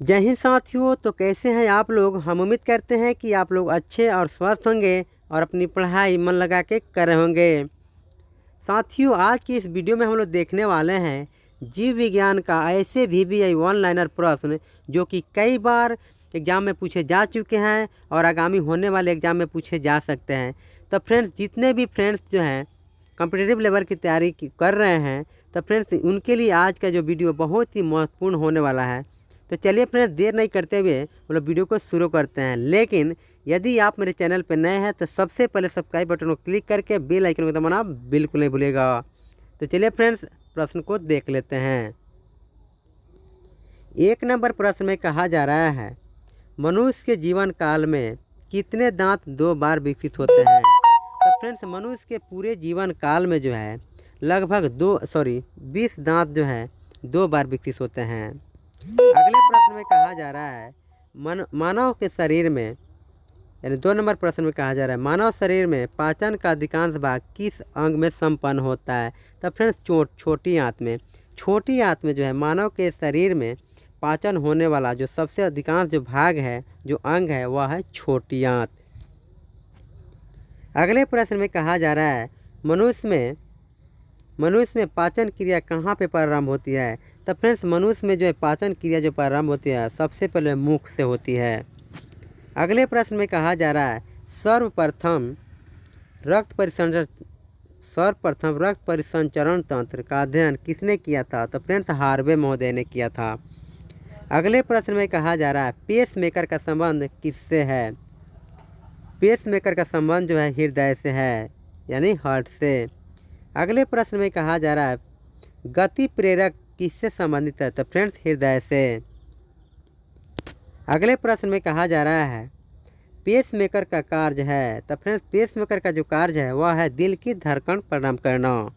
जय हिंद साथियों। तो कैसे हैं आप लोग। हम उम्मीद करते हैं कि आप लोग अच्छे और स्वस्थ होंगे और अपनी पढ़ाई मन लगा के कर रहे होंगे। साथियों, आज की इस वीडियो में हम लोग देखने वाले हैं जीव विज्ञान का ऐसे VVI वन लाइनर प्रश्न जो कि कई बार एग्ज़ाम में पूछे जा चुके हैं और आगामी होने वाले एग्ज़ाम में पूछे जा सकते हैं। तो फ्रेंड्स, जितने भी फ्रेंड्स जो हैं कॉम्पिटिटिव लेवल की तैयारी कर रहे हैं, तो फ्रेंड्स उनके लिए आज का जो वीडियो बहुत ही महत्वपूर्ण होने वाला है। तो चलिए फ्रेंड्स, देर नहीं करते हुए मतलब वीडियो को शुरू करते हैं। लेकिन यदि आप मेरे चैनल पर नए हैं तो सबसे पहले सब्सक्राइब बटन को क्लिक करके बेल आइकन को दबाना बिल्कुल नहीं भूलिएगा। तो चलिए फ्रेंड्स, प्रश्न को देख लेते हैं। 1 नंबर प्रश्न में कहा जा रहा है, मनुष्य के जीवन काल में कितने दांत 2 बार विकसित होते हैं। तो फ्रेंड्स, मनुष्य के पूरे जीवन काल में जो है लगभग 20 दांत जो है 2 बार विकसित होते हैं। अगले प्रश्न में कहा जा रहा है, मानव के शरीर में, यानी 2 नंबर प्रश्न में कहा जा रहा है, मानव शरीर में पाचन का अधिकांश भाग किस अंग में संपन्न होता है। तो फ्रेंड्स, छोटी आंत में जो है मानव के शरीर में पाचन होने वाला जो सबसे अधिकांश जो भाग है, जो अंग है, वह है छोटी आंत। अगले प्रश्न में कहा जा रहा है, मनुष्य में पाचन क्रिया कहाँ पे प्रारंभ होती है। तो फ्रेंड्स, मनुष्य में जो है पाचन क्रिया जो प्रारंभ होती है सबसे पहले मुख से होती है। अगले प्रश्न में कहा जा रहा है, सर्वप्रथम रक्त परिसंचरण तंत्र का अध्ययन किसने किया था। तो फ्रेंड्स, हार्वे महोदय ने किया था। अगले प्रश्न में कहा जा रहा है, पेसमेकर का संबंध किससे है। पेसमेकर का संबंध जो है हृदय से है, यानी हार्ट से। अगले प्रश्न में कहा जा रहा है, गति प्रेरक किससे संबंधित है। तो फ्रेंड्स, हृदय से। अगले प्रश्न में कहा जा रहा है, पेसमेकर का कार्य है। तो फ्रेंड्स, पेसमेकर का जो कार्य है वह है दिल की धड़कन प्रारंभ करना।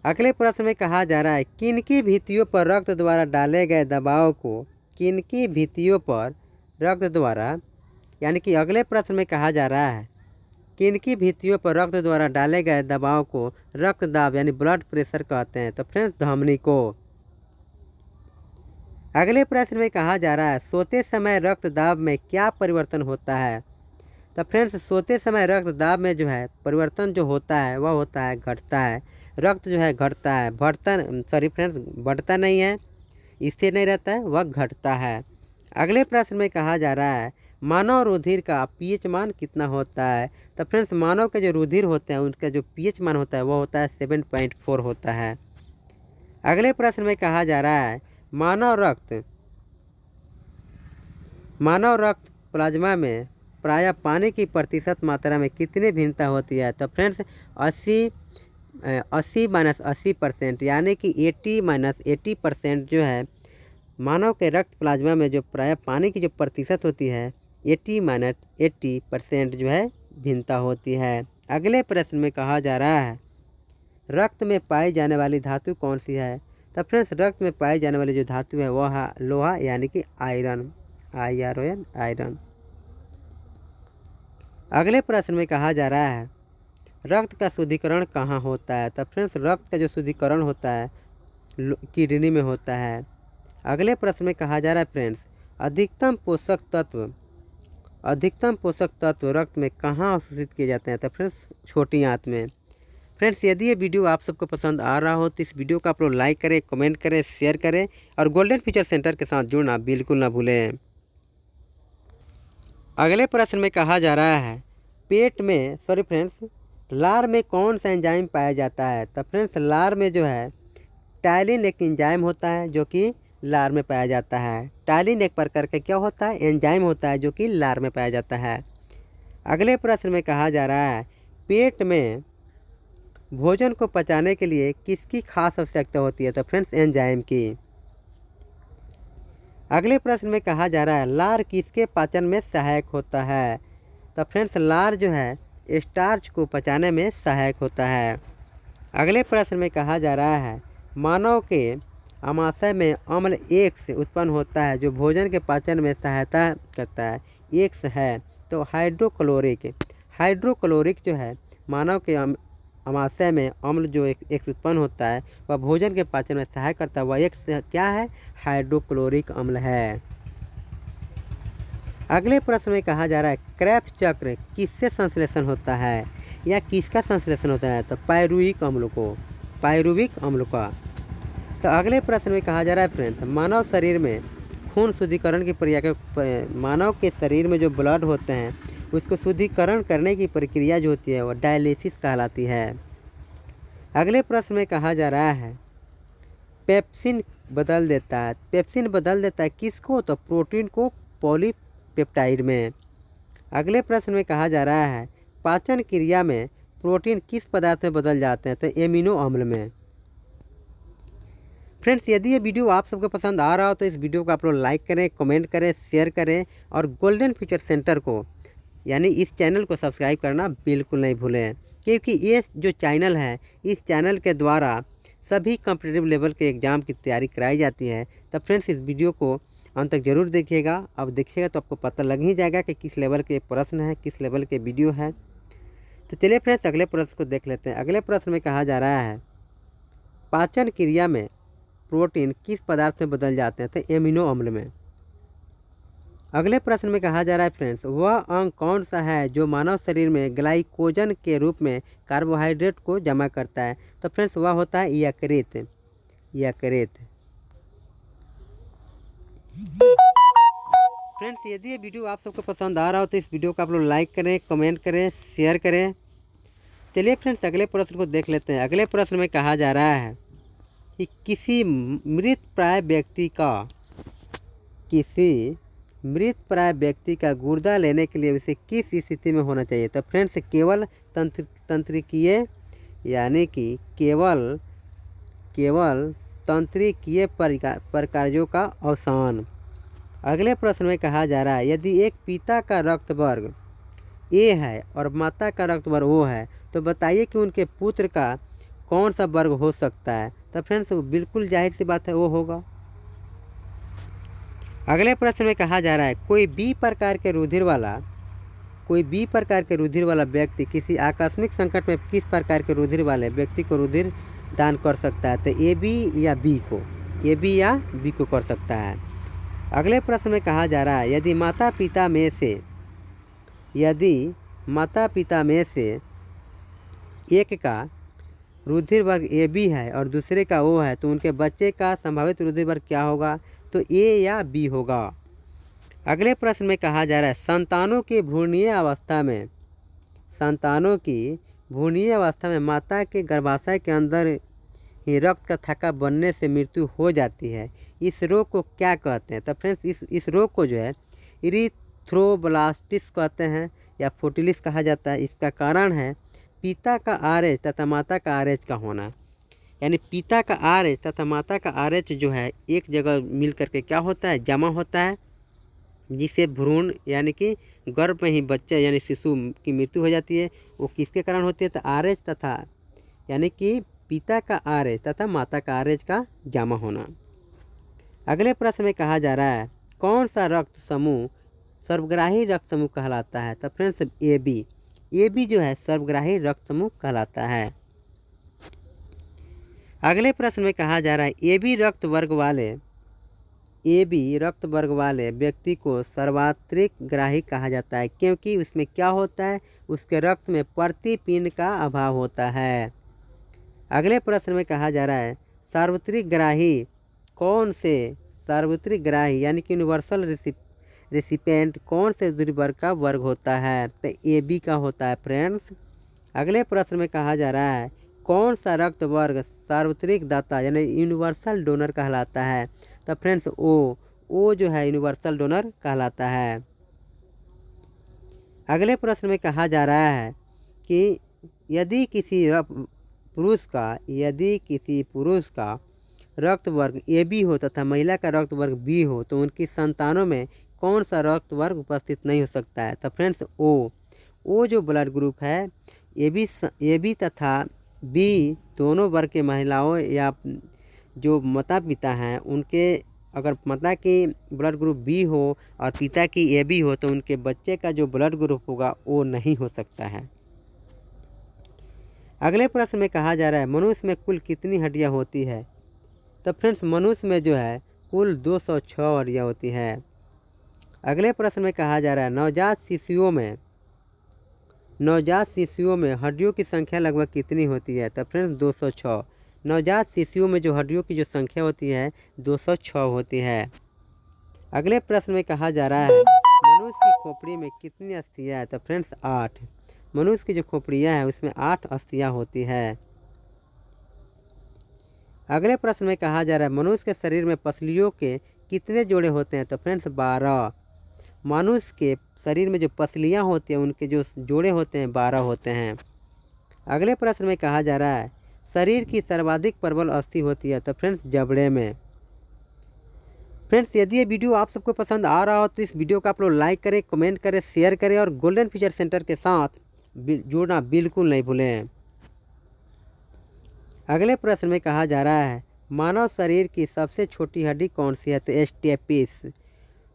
अगले प्रश्न में कहा जा रहा है, किनकी भित्तियों पर रक्त द्वारा डाले गए दबाव को, किनकी भित्तियों पर रक्त द्वारा, यानी कि अगले प्रश्न में कहा जा रहा है, किनकी भित्तियों पर रक्त द्वारा डाले गए दबाव को रक्तदाब यानी ब्लड प्रेशर कहते हैं। तो फ्रेंड्स, धमनी को। अगले प्रश्न में कहा जा रहा है, सोते समय रक्तदाब में क्या परिवर्तन होता है। तो फ्रेंड्स, सोते समय रक्तदाब में जो है परिवर्तन जो होता है वह होता है घटता है। रक्त जो है घटता है, बढ़ता नहीं है, स्थिर नहीं रहता है, वह घटता है। अगले प्रश्न में कहा जा रहा है, मानव रुधिर का pH मान कितना होता है। तो फ्रेंड्स, मानव के जो रुधिर होते हैं उनका जो pH मान होता है वह होता है 7.4 होता है। अगले प्रश्न में कहा जा रहा है, मानव रक्त प्लाज्मा में प्रायः पानी की प्रतिशत मात्रा में कितनी भिन्नता होती है। तो फ्रेंड्स, 80-80%, यानी कि 80% जो है मानव के रक्त प्लाज्मा में जो प्रायः पानी की जो प्रतिशत होती है 80-80% जो है भिन्नता होती है। अगले प्रश्न में कहा जा रहा है, रक्त में पाई जाने वाली धातु कौन सी है। तो फ्रेंड्स, रक्त में पाई जाने वाली जो धातु है वह है लोहा, यानी कि आयरन, आयरन। अगले प्रश्न में कहा जा रहा है, रक्त का शुद्धिकरण कहाँ होता है। तो फ्रेंड्स, रक्त का जो शुद्धिकरण होता है किडनी में होता है। अगले प्रश्न में कहा जा रहा है, फ्रेंड्स, अधिकतम पोषक तत्व रक्त में कहाँ अवशोषित किए जाते हैं। तो फ्रेंड्स, छोटी आंत में। फ्रेंड्स, यदि ये वीडियो आप सबको पसंद आ रहा हो तो इस वीडियो को आप लोग लाइक करें, कमेंट करें, शेयर करें और गोल्डन फ्यूचर सेंटर के साथ जुड़ना बिल्कुल ना भूलें। अगले प्रश्न में कहा जा रहा है, लार में कौन सा एंजाइम पाया जाता है। तो फ्रेंड्स, लार में जो है टाइलिन एक एंजाइम होता है जो कि लार में पाया जाता है। टाइलिन एक प्रकार का क्या होता है, एंजाइम होता है जो कि लार में पाया जाता है। अगले प्रश्न में कहा जा रहा है, पेट में भोजन को पचाने के लिए किसकी खास आवश्यकता होती है। तो फ्रेंड्स, एंजाइम की। अगले प्रश्न में कहा जा रहा है, लार किसके पाचन में सहायक होता है। तो फ्रेंड्स, लार जो है स्टार्च को पचाने में सहायक होता है। अगले प्रश्न में कहा जा रहा है, मानव के आमाशय में अम्ल X उत्पन्न होता है जो भोजन के पाचन में सहायता करता है। X है तो हाइड्रोक्लोरिक जो है मानव के अमाशय में अम्ल जो एक उत्पन्न होता है वह भोजन के पाचन में सहायक करता है। वह एक क्या है? हाइड्रोक्लोरिक अम्ल है। अगले प्रश्न में कहा जा रहा है क्रेब्स चक्र किससे संश्लेषण होता है या किसका संश्लेषण होता है? तो पायरुविक अम्ल का। तो अगले प्रश्न में कहा जा रहा है फ्रेंड्स, मानव शरीर में खून शुद्धिकरण की प्रक्रिया, मानव के शरीर में जो ब्लड होते हैं उसको शुद्धिकरण करने की प्रक्रिया जो होती है वह डायलिसिस कहलाती है। अगले प्रश्न में कहा जा रहा है पेप्सिन बदल देता है किसको? तो प्रोटीन को पॉलीपेप्टाइड में। अगले प्रश्न में कहा जा रहा है पाचन क्रिया में प्रोटीन किस पदार्थ में बदल जाते हैं? तो एमिनो अम्ल में। फ्रेंड्स, यदि ये वीडियो आप सबको पसंद आ रहा हो तो इस वीडियो को आप लोग लाइक करें, कमेंट करें, शेयर करें और गोल्डन फ्यूचर सेंटर को यानी इस चैनल को सब्सक्राइब करना बिल्कुल नहीं भूलें, क्योंकि ये जो चैनल है इस चैनल के द्वारा सभी कॉम्पिटिटिव लेवल के एग्ज़ाम की तैयारी कराई जाती है। तो फ्रेंड्स, इस वीडियो को अंत तक ज़रूर देखिएगा। अब देखिएगा तो आपको पता लग ही जाएगा कि किस लेवल के प्रश्न है, किस लेवल के वीडियो है। तो चलिए फ्रेंड्स, अगले प्रश्न को देख लेते हैं। अगले प्रश्न में कहा जा रहा है पाचन क्रिया में प्रोटीन किस पदार्थ में बदल जाते हैं? तो एमिनो अम्ल में। अगले प्रश्न में कहा जा रहा है फ्रेंड्स, वह अंग कौन सा है जो मानव शरीर में ग्लाइकोजन के रूप में कार्बोहाइड्रेट को जमा करता है? तो फ्रेंड्स, वह होता है यकृत। फ्रेंड्स, यदि ये वीडियो आप सबको पसंद आ रहा हो तो इस वीडियो को आप लोग लाइक करें, कमेंट करें, शेयर करें। चलिए फ्रेंड्स, अगले प्रश्न को देख लेते हैं। अगले प्रश्न में कहा जा रहा है कि किसी मृतप्राय व्यक्ति का गुर्दा लेने के लिए उसे किस स्थिति में होना चाहिए? तो फ्रेंड्स, केवल तंत्रिकीय यानी कि केवल तंत्रिकीय प्रकारों का अवसान। अगले प्रश्न में कहा जा रहा है यदि एक पिता का रक्त वर्ग ए है और माता का रक्त वर्ग ओ है तो बताइए कि उनके पुत्र का कौन सा वर्ग हो सकता है? तो फ्रेंड्स, बिल्कुल जाहिर सी बात है वो होगा। अगले प्रश्न में कहा जा रहा है कोई बी प्रकार के रुधिर वाला व्यक्ति किसी आकस्मिक संकट में किस प्रकार के रुधिर वाले व्यक्ति को रुधिर दान कर सकता है? तो ए बी या बी को कर सकता है। अगले प्रश्न में कहा जा रहा है यदि माता पिता में से एक का रुधिर वर्ग ए बी है और दूसरे का ओ है तो उनके बच्चे का संभावित रुधिर वर्ग क्या होगा? तो ए या बी होगा। अगले प्रश्न में कहा जा रहा है संतानों की भ्रूणीय अवस्था में माता के गर्भाशय के अंदर ही रक्त का थक्का बनने से मृत्यु हो जाती है। इस रोग को क्या कहते हैं? तो फ्रेंड्स, इस रोग को जो है इरिथ्रोब्लास्टिस कहते हैं या फोर्टिलिस कहा जाता है। इसका कारण है पिता का RH तथा माता का RH का होना, यानी पिता का RH तथा माता का RH जो है एक जगह मिल करके क्या होता है? जमा होता है, जिससे भ्रूण यानी कि गर्भ में ही बच्चा यानी शिशु की मृत्यु हो जाती है। वो किसके कारण होती है? तो RH तथा यानी कि पिता का RH तथा माता का RH का जमा होना। अगले प्रश्न में कहा जा रहा है कौन सा रक्त समूह सर्वग्राही रक्त समूह कहलाता है? तो फ्रेंड्स, ए बी जो है सर्वग्राही रक्त समूह कहलाता है। अगले प्रश्न में कहा जा रहा है ए बी रक्त वर्ग वाले व्यक्ति को सर्वात्रिक ग्राही कहा जाता है क्योंकि उसमें क्या होता है? उसके रक्त में प्रतिपिंड का अभाव होता है। अगले प्रश्न में कहा जा रहा है सार्वत्रिक ग्राही यानी कि यूनिवर्सल रेसिपिएंट कौन से रुधिर वर्ग का वर्ग होता है? तो ए बी का होता है फ्रेंड्स। अगले प्रश्न में कहा जा रहा है कौन सा रक्त वर्ग सार्वत्रिक दाता यानी यूनिवर्सल डोनर कहलाता है? तो फ्रेंड्स, ओ जो है यूनिवर्सल डोनर कहलाता है। अगले प्रश्न में कहा जा रहा है कि यदि किसी पुरुष का रक्त वर्ग ए बी हो तथा महिला का रक्त वर्ग बी हो तो उनकी संतानों में कौन सा रक्त वर्ग उपस्थित नहीं हो सकता है? तो फ्रेंड्स, ओ जो ब्लड ग्रुप है ए बी तथा बी दोनों वर्ग के महिलाओं या जो माता पिता हैं उनके अगर माता की ब्लड ग्रुप बी हो और पिता की ए बी हो तो उनके बच्चे का जो ब्लड ग्रुप होगा वो नहीं हो सकता है। अगले प्रश्न में कहा जा रहा है मनुष्य में कुल कितनी हड्डियां होती है। तो फ्रेंड्स मनुष्य में जो है कुल 206 हड्डियां होती है। अगले प्रश्न में कहा जा रहा है नवजात शिशुओं में हड्डियों की संख्या लगभग कितनी होती है। तो फ्रेंड्स 206। नवजात शिशुओं में जो हड्डियों की जो संख्या होती है 206 होती है। अगले प्रश्न में कहा जा रहा है मनुष्य की खोपड़ी में कितनी अस्थियां हैं। तो फ्रेंड्स 8। मनुष्य की जो खोपड़ियां हैं उसमें 8 अस्थियां होती है। अगले प्रश्न में कहा जा रहा है मनुष्य के शरीर में पसलियों के कितने जोड़े होते हैं। तो फ्रेंड्स 12। मनुष्य के शरीर में जो पसलियां होती हैं उनके जो जोड़े होते हैं 12 होते हैं। अगले प्रश्न में कहा जा रहा है शरीर की सर्वाधिक प्रबल अस्थि होती है। तो फ्रेंड्स जबड़े में। फ्रेंड्स यदि ये वीडियो आप सबको पसंद आ रहा हो तो इस वीडियो को आप लोग लाइक करें, कमेंट करें, शेयर करें और गोल्डन फ्यूचर सेंटर के साथ जुड़ना बिल्कुल नहीं भूलें। अगले प्रश्न में कहा जा रहा है मानव शरीर की सबसे छोटी हड्डी कौन सी है। तो स्टेपिस।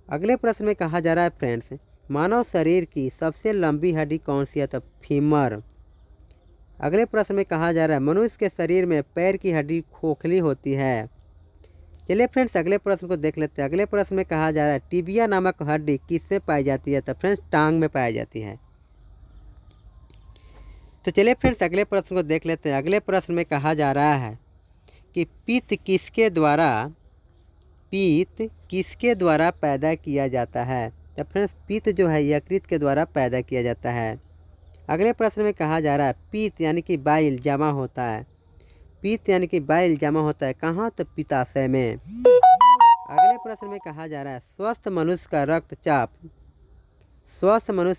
अगले प्रश्न में कहा जा रहा है फ्रेंड्स मानव शरीर की सबसे लंबी हड्डी कौन सी है। तो फीमर। अगले प्रश्न में कहा जा रहा है मनुष्य के शरीर में पैर की हड्डी खोखली होती है। चलिए फ्रेंड्स अगले प्रश्न को देख लेते हैं। अगले प्रश्न में कहा जा रहा है टिबिया नामक हड्डी किसमें पाई जाती है। तो फ्रेंड्स टांग में पाई जाती है। तो चलिए फ्रेंड्स अगले प्रश्न को देख लेते हैं। अगले प्रश्न में कहा जा रहा है कि पित्त किसके द्वारा पैदा किया जाता है। तो फ्रेंड्स पित्त जो है यकृत के द्वारा पैदा किया जाता है। अगले प्रश्न में कहा जा रहा है पित्त यानी कि बाइल जमा होता है। पित्त यानी कि बाइल जमा होता है कहाँ। तो पित्ताशय में। अगले प्रश्न में कहा जा रहा है स्वस्थ मनुष्य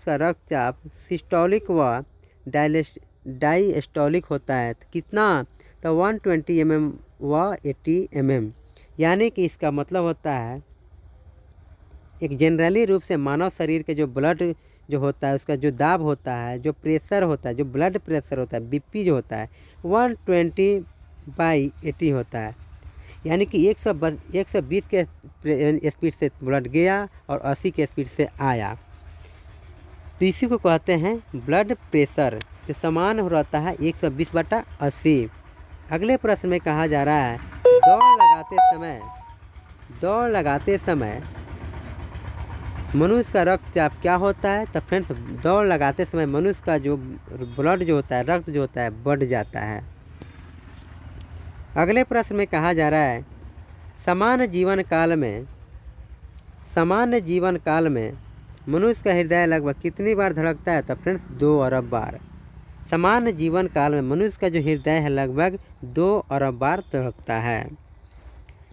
का रक्तचाप सिस्टोलिक व डायस्टोलिक होता है तो कितना। तो 120 mm व 80 mm। यानी कि इसका मतलब होता है एक जनरली रूप से मानव शरीर के जो ब्लड जो होता है उसका जो दाब होता है, जो प्रेशर होता है, जो ब्लड प्रेशर होता है, बीपी जो होता है 120/80 होता है। यानी कि 120 के स्पीड से ब्लड गया और 80 के स्पीड से आया, तो इसी को कहते हैं ब्लड प्रेशर जो समान रहता है 120/80। अगले प्रश्न में कहा जा रहा है दौड़ लगाते समय मनुष्य का रक्तचाप क्या होता है। तो फ्रेंड्स दौड़ लगाते समय मनुष्य का जो ब्लड जो होता है, रक्त जो होता है बढ़ जाता है। अगले प्रश्न में कहा जा रहा है सामान्य जीवन काल में मनुष्य का हृदय लगभग कितनी बार धड़कता है। तो फ्रेंड्स 2 अरब बार। सामान्य जीवन काल में मनुष्य का जो हृदय है लगभग 2 अरब बार धड़कता है।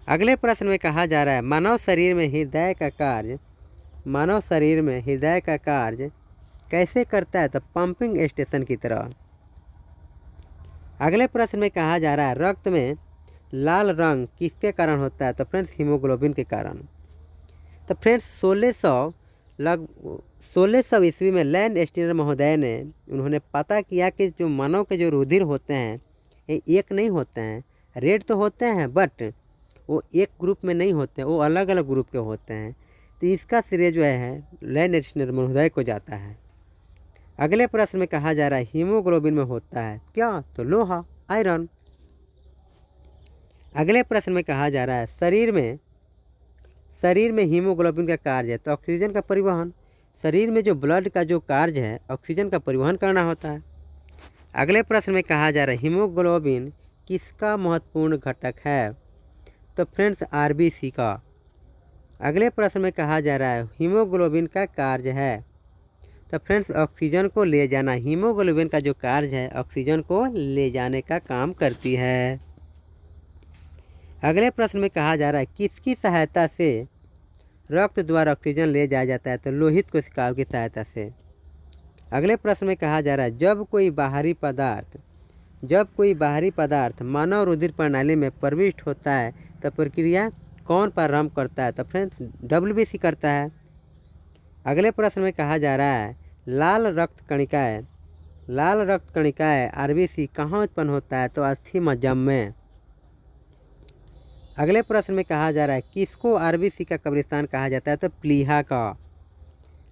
अगले प्रश्न में कहा जा रहा है मानव शरीर में हृदय का कार्य कैसे करता है। तो पंपिंग स्टेशन की तरह। अगले प्रश्न में कहा जा रहा है रक्त में लाल रंग किसके कारण होता है। तो फ्रेंड्स हीमोग्लोबिन के कारण। तो फ्रेंड्स 1600 ईस्वी में लैंड स्टीनर महोदय ने उन्होंने पता किया कि जो मानव के जो रुधिर होते हैं ये एक नहीं होते हैं, रेड तो होते हैं बट वो एक ग्रुप में नहीं होते हैं, वो अलग अलग ग्रुप के होते हैं। तो इसका श्रेय जो है लैंड स्टीनर महोदय को जाता है। अगले प्रश्न में कहा जा रहा है हीमोग्लोबिन में होता है क्या। तो लोहा, आयरन। अगले प्रश्न में कहा जा रहा है शरीर में हीमोग्लोबिन का कार्य है। तो ऑक्सीजन का परिवहन। शरीर में जो ब्लड का जो कार्य है ऑक्सीजन का परिवहन करना होता है। अगले प्रश्न में कहा जा रहा है हीमोग्लोबिन किसका महत्वपूर्ण घटक है। तो फ्रेंड्स आरबीसी का। अगले प्रश्न में कहा जा रहा है हीमोग्लोबिन का कार्य है। तो फ्रेंड्स ऑक्सीजन को ले जाना। हीमोग्लोबिन का जो कार्य है ऑक्सीजन को ले जाने का काम करती है। अगले प्रश्न में कहा जा रहा है किसकी सहायता से रक्त द्वारा ऑक्सीजन ले जाया जाता है। तो लोहित कोशिकाओं की सहायता से। अगले प्रश्न में कहा जा रहा है जब कोई बाहरी पदार्थ मानव रुधिर प्रणाली में प्रविष्ट होता है तो प्रक्रिया कौन प्रारंभ करता है। तो फ्रेंड्स WBC करता है। अगले प्रश्न में कहा जा रहा है लाल रक्त कणिकाएँ RBC कहाँ उत्पन्न होता है। तो अस्थि मज्जा में। अगले प्रश्न में कहा जा रहा है किसको RBC का कब्रिस्तान कहा जाता है। तो प्लीहा का।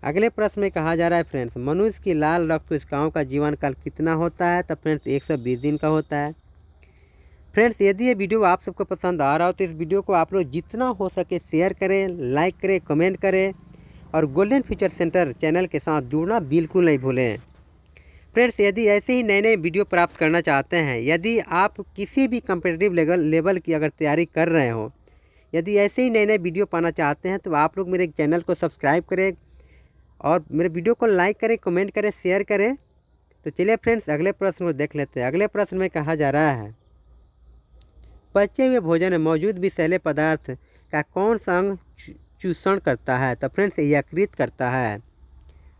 अगले प्रश्न में कहा जा रहा है फ्रेंड्स, मनुष्य की लाल रक्त कोशिकाओं का जीवन काल कितना होता है? तो फ्रेंड्स 120 दिन का होता है। फ्रेंड्स यदि ये वीडियो आप सबको पसंद आ रहा हो तो इस वीडियो को आप लोग जितना हो सके शेयर करें, लाइक करें, कमेंट करें और गोल्डन फ्यूचर सेंटर चैनल के साथ जुड़ना बिल्कुल नहीं भूलें। फ्रेंड्स यदि ऐसे ही नए नए वीडियो प्राप्त करना चाहते हैं, यदि आप किसी भी कम्पिटिटिव लेवल की अगर तैयारी कर रहे हो, यदि ऐसे ही नए नए वीडियो पाना चाहते हैं तो आप लोग मेरे चैनल को सब्सक्राइब करें और मेरे वीडियो को लाइक करें, कमेंट करें, शेयर करें। तो चलिए फ्रेंड्स अगले प्रश्न को देख लेते हैं। अगले प्रश्न में कहा जा रहा है, पचे हुए भोजन में मौजूद विषैले पदार्थ का कौन सा अंग चूषण करता है? तो फ्रेंड्स यकृत करता है।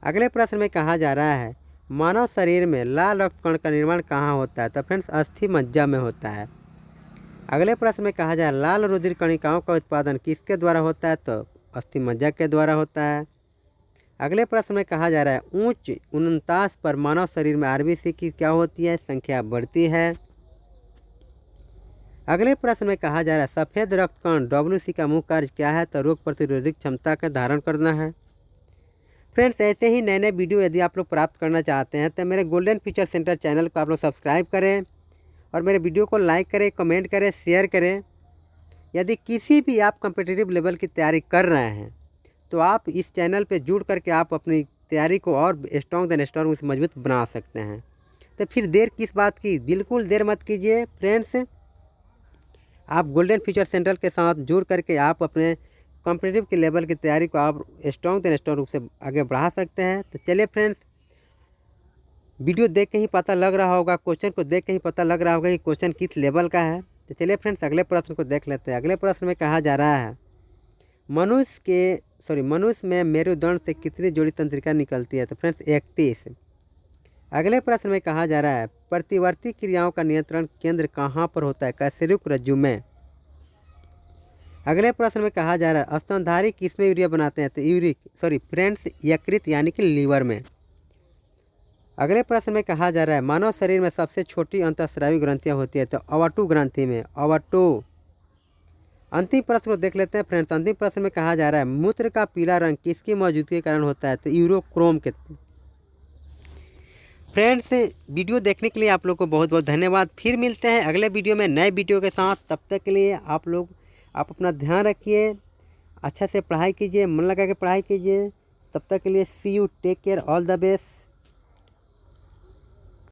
अगले प्रश्न में कहा जा रहा है, मानव शरीर में लाल रक्त कण का निर्माण कहाँ होता है? तो फ्रेंड्स अस्थि मज्जा में होता है। अगले प्रश्न में कहा जा रहा है, लाल रुधिर कणिकाओं का उत्पादन किसके द्वारा होता है? तो अस्थि मज्जा के द्वारा होता है। अगले प्रश्न में कहा जा रहा है, उच्च 49 पर मानव शरीर में आरबीसी की क्या होती है? संख्या बढ़ती है। अगले प्रश्न में कहा जा रहा है, सफ़ेद रक्त कण WC का मुख्य कार्य क्या है? तो रोग प्रतिरोधक क्षमता का धारण करना है। फ्रेंड्स ऐसे ही नए नए वीडियो यदि आप लोग प्राप्त करना चाहते हैं तो मेरे गोल्डन फ्यूचर सेंटर चैनल को आप लोग सब्सक्राइब करें और मेरे वीडियो को लाइक करें, कमेंट करें, शेयर करें। यदि किसी भी आप कम्पिटिटिव लेवल की तैयारी कर रहे हैं तो आप इस चैनल पे जुड़ करके आप अपनी तैयारी को और स्ट्रॉन्ग से मजबूत बना सकते हैं। तो फिर देर किस बात की, बिल्कुल देर मत कीजिए फ्रेंड्स। आप गोल्डन फ्यूचर सेंटर के साथ जुड़ करके आप अपने कॉम्पिटिटिव के लेवल की तैयारी को आप स्ट्रॉन्ग रूप से आगे बढ़ा सकते हैं। तो चलिए फ्रेंड्स, वीडियो देख के ही पता लग रहा होगा, क्वेश्चन को देख के ही पता लग रहा होगा कि क्वेश्चन किस लेवल का है। तो चलिए फ्रेंड्स अगले प्रश्न को देख लेते हैं। अगले प्रश्न में कहा जा रहा है, मनुष्य में मेरुदंड से कितनी जोड़ी तंत्रिका निकलती है? तो फ्रेंड्स 31। अगले प्रश्न में कहा जा रहा है, प्रतिवर्ती क्रियाओं का नियंत्रण केंद्र कहाँ पर होता है? कैसेरुक रज्जु में। अगले प्रश्न में कहा जा रहा है, स्तनधारी किसमें यूरिया बनाते हैं? तो फ्रेंड्स यकृत यानी कि लीवर में। अगले प्रश्न में कहा जा रहा है, मानव शरीर में सबसे छोटी अंतःस्रावी ग्रंथियाँ होती है? तो अवाटू ग्रंथि में, अवाटू। अंतिम प्रश्न को देख लेते हैं फ्रेंड्स। अंतिम प्रश्न में कहा जा रहा है, मूत्र का पीला रंग किसकी मौजूदगी के कारण होता है? तो यूरोक्रोम के। फ्रेंड्स वीडियो देखने के लिए आप लोग को बहुत बहुत धन्यवाद। फिर मिलते हैं अगले वीडियो में नए वीडियो के साथ। तब तक के लिए आप अपना ध्यान रखिए, अच्छा से पढ़ाई कीजिए, मन लगा के पढ़ाई कीजिए। तब तक के लिए see you, take care, all the best.